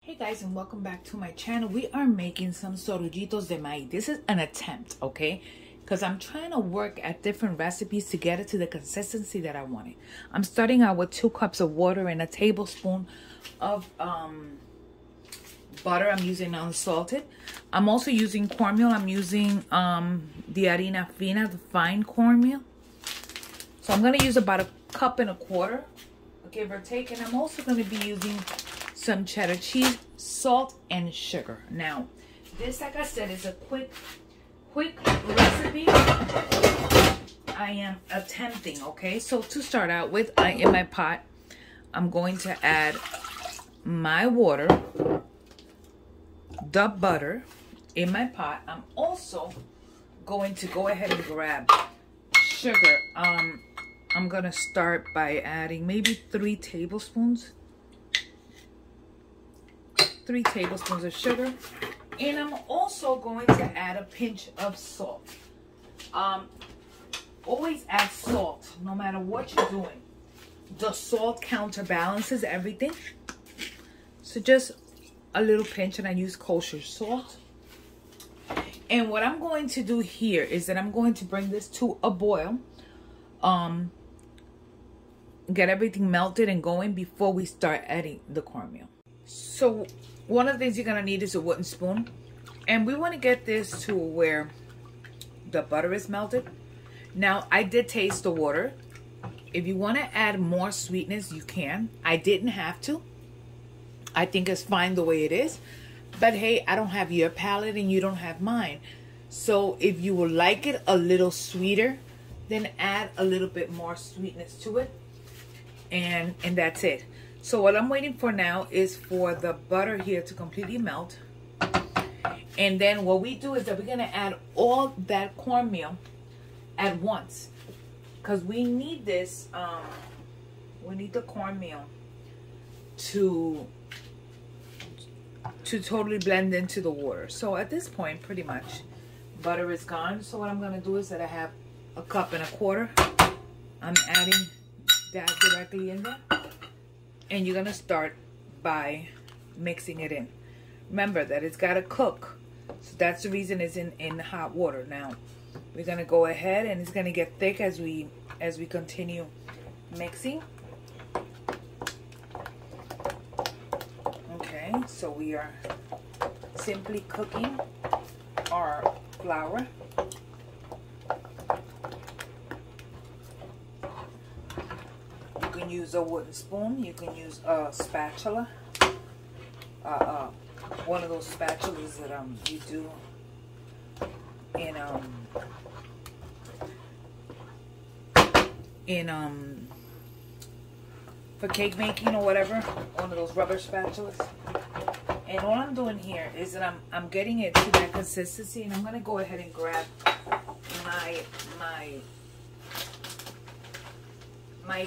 Hey guys, and welcome back to my channel. We are making some Sorullitos de maíz. This is an attempt, okay? Because I'm trying to work at different recipes to get it to the consistency that I want it. I'm starting out with 2 cups of water and a tablespoon of butter. I'm using unsalted. I'm also using cornmeal. I'm using the harina fina, the fine cornmeal. So I'm going to use about 1.25 cups, give or take. And I'm also going to be using some cheddar cheese, salt, and sugar. Now, this, like I said, is a quick recipe. I am attempting, okay? So to start out with, in my pot, I'm going to add my water, the butter in my pot. I'm also going to go ahead and grab sugar. I'm gonna start by adding maybe 3 tablespoons. 3 tablespoons of sugar, and I'm also going to add a pinch of salt. Always add salt no matter what you're doing. The salt counterbalances everything. So just a little pinch, and I use kosher salt. And what I'm going to do here is that I'm going to bring this to a boil. Get everything melted and going before we start adding the cornmeal. So one of the things you're going to need is a wooden spoon. And we want to get this to where the butter is melted. Now, I did taste the water. If you want to add more sweetness, you can. I didn't have to. I think it's fine the way it is. But hey, I don't have your palate and you don't have mine. So if you would like it a little sweeter, then add a little bit more sweetness to it. And that's it. So what I'm waiting for now is for the butter here to completely melt. And then what we do is that we're going to add all that cornmeal at once. Because we need this, we need the cornmeal to totally blend into the water. So at this point, pretty much, butter is gone. So what I'm going to do is that I have 1.25 cups. I'm adding that directly in there. And you're going to start by mixing it in. Remember that it's got to cook. So that's the reason it's in hot water. Now, we're going to go ahead, and it's going to get thick as we continue mixing. Okay, so we are simply cooking our flour. You can use a wooden spoon. You can use a spatula. One of those spatulas that you do for cake making or whatever. One of those rubber spatulas. And all I'm doing here is that I'm getting it to that consistency, and I'm gonna go ahead and grab my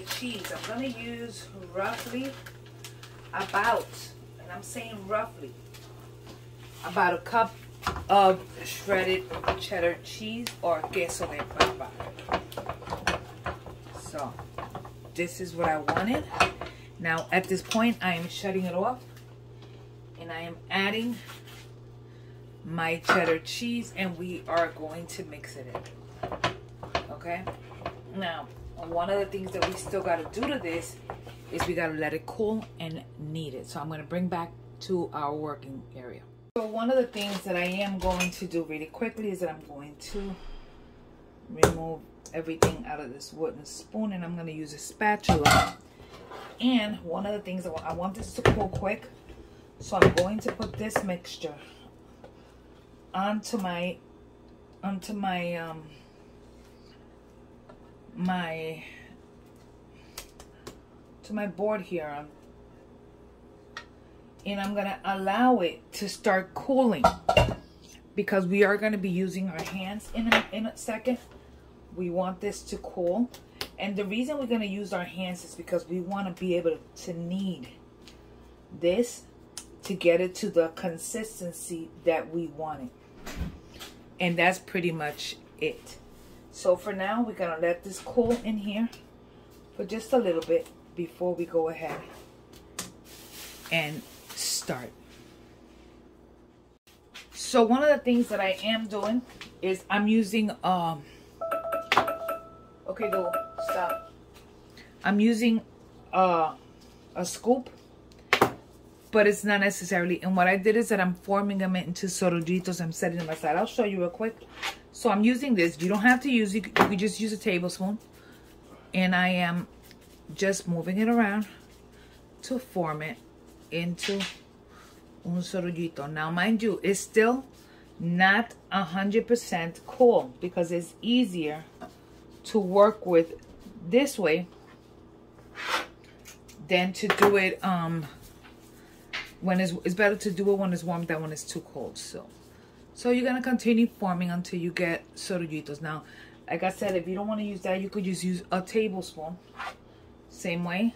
cheese. I'm going to use roughly about, and I'm saying roughly, about 1 cup of shredded cheddar cheese or queso de papa. So this is what I wanted. Now at this point, I am shutting it off, and I am adding my cheddar cheese, and we are going to mix it in. Okay? Now, one of the things that we still got to do to this is we got to let it cool and knead it. So I'm going to bring back to our working area. So one of the things that I am going to do really quickly is that I'm going to remove everything out of this wooden spoon, and I'm going to use a spatula. And one of the things that I want this to cool quick, so I'm going to put this mixture onto my board here, and I'm gonna allow it to start cooling, because we are going to be using our hands in a second. We want this to cool, and the reason we're going to use our hands is because we want to be able to knead this to get it to the consistency that we want it. And that's pretty much it. So for now, we're going to let this cool in here for just a little bit before we go ahead and start So one of the things that I am doing is I'm using okay, go stop. I'm using a scoop, but it's not necessarily. And what I did is that I'm forming them into Sorullitos. I'm setting them aside. I'll show you real quick. So I'm using this. You don't have to use it. You can just use a tablespoon. And I am just moving it around to form it into un Sorullito. Now, mind you, it's still not 100% cool because it's easier to work with this way than to do it when it's better to do it when it's warm than when it's too cold. So you're gonna continue forming until you get Sorullitos. Now, like I said, if you don't want to use that, you could just use a tablespoon, same way.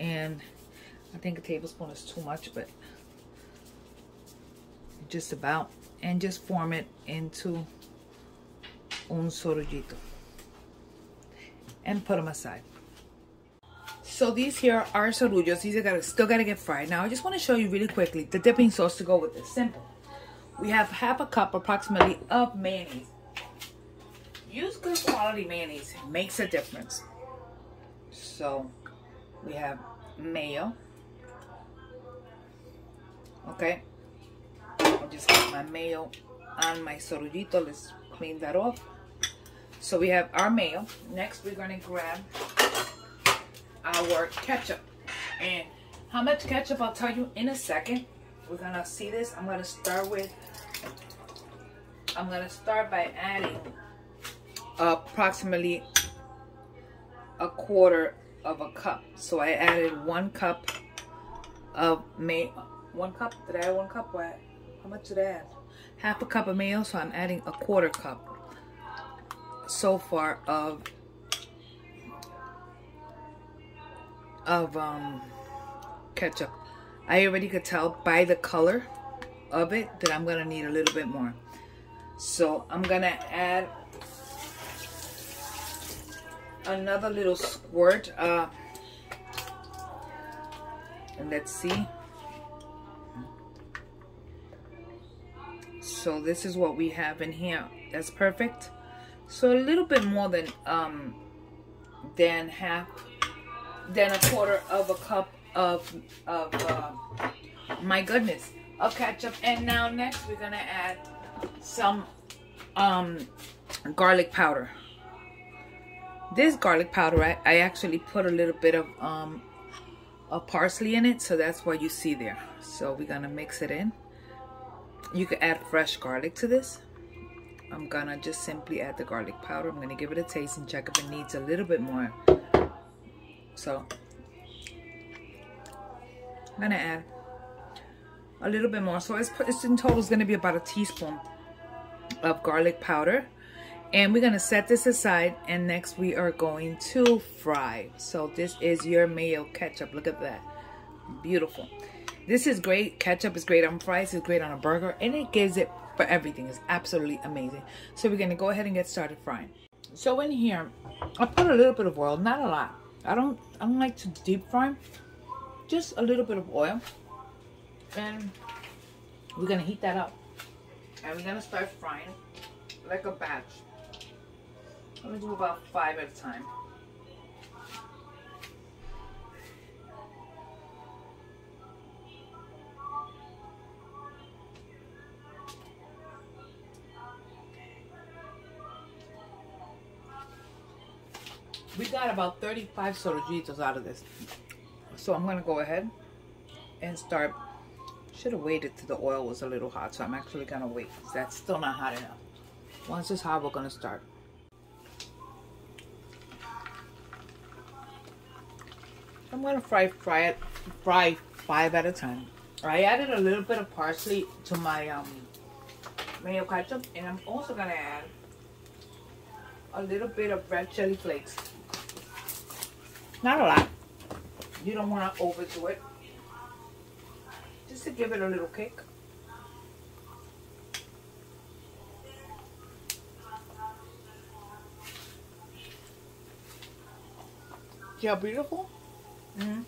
And I think a tablespoon is too much, but just about, and just form it into un Sorullito and put them aside. So these here are Sorullitos. These are still gotta get fried. Now I just want to show you really quickly the dipping sauce to go with this. Simple. We have half a cup approximately of mayonnaise. Use good quality mayonnaise. It makes a difference. So we have mayo. Okay. I just got my mayo on my Sorullito. Let's clean that off. So we have our mayo. Next, we're going to grab our ketchup. And how much ketchup, I'll tell you in a second. We're going to see this. I'm going to start by adding approximately a quarter of a cup. So I added 1 cup of mayo. 1 cup? Did I add 1 cup? What? How much did I add? Half a cup of mayo, so I'm adding a quarter cup so far of ketchup. I already could tell by the color of it that I'm gonna need a little bit more. So I'm gonna add another little squirt, and let's see. So this is what we have in here. That's perfect. So a little bit more than a quarter of a cup of my goodness, of ketchup. And now next we're gonna add some garlic powder. This garlic powder, I actually put a little bit of parsley in it, so that's what you see there. So we're gonna mix it in. You could add fresh garlic to this. I'm gonna just simply add the garlic powder. I'm gonna give it a taste and check if it needs a little bit more. So I'm gonna add a little bit more. So it's in total is gonna be about a teaspoon of garlic powder. And we're gonna set this aside, and next we are going to fry. So this is your Mayo ketchup. Look at that, beautiful. This is great. Ketchup is great on fries, it's great on a burger, and it gives it for everything. It's absolutely amazing. So we're gonna go ahead and get started frying. So in here, I put a little bit of oil, not a lot. I don't like to deep fry, just a little bit of oil. And we're gonna heat that up. And we're gonna start frying like a batch. I'm gonna do about 5 at a time. We got about 35 Sorullitos out of this. So I'm gonna go ahead and start. Should have waited till the oil was a little hot, so I'm actually gonna wait because that's still not hot enough. Once it's hot, we're gonna start. I'm gonna fry 5 at a time. I added a little bit of parsley to my Mayo ketchup, and I'm also gonna add a little bit of red chili flakes. Not a lot. You don't want to overdo it. Just to give it a little kick. See how beautiful? Mm-hmm.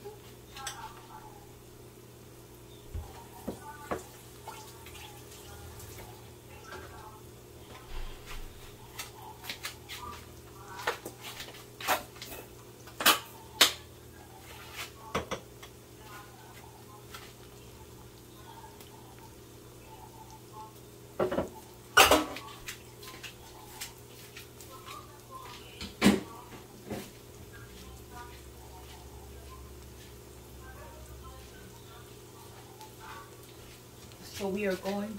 So we are going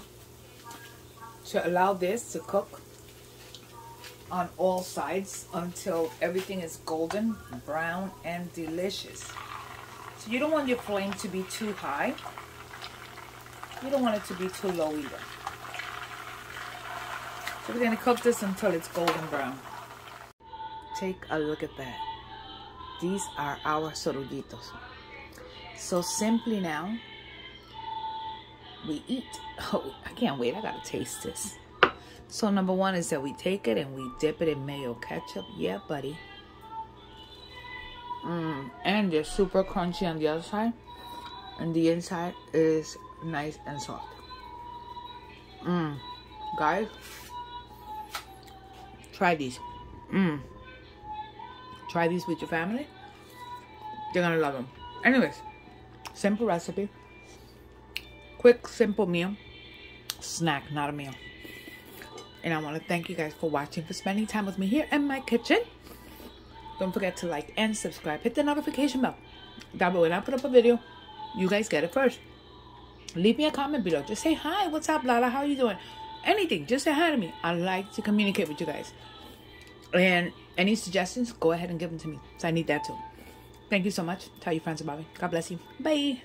to allow this to cook on all sides until everything is golden, brown, and delicious. So you don't want your flame to be too high. You don't want it to be too low either. So we're going to cook this until it's golden brown. Take a look at that. These are our Sorullitos. So simply now, we eat. Oh, I can't wait. I got to taste this. So number one is that we take it and we dip it in Mayo Ketchup. Yeah, buddy. And they're super crunchy on the other side. And the inside is nice and soft. Guys, try these. Try these with your family. You're gonna love them. Anyways, simple recipe. Quick, simple meal. Snack, not a meal. And I want to thank you guys for watching, for spending time with me here in my kitchen. Don't forget to like and subscribe. Hit the notification bell. That way when I put up a video, you guys get it first. Leave me a comment below. Just say hi. What's up, Lala? How are you doing? Anything. Just say hi to me. I like to communicate with you guys. And any suggestions, go ahead and give them to me. So I need that too. Thank you so much. Tell your friends about me. God bless you. Bye.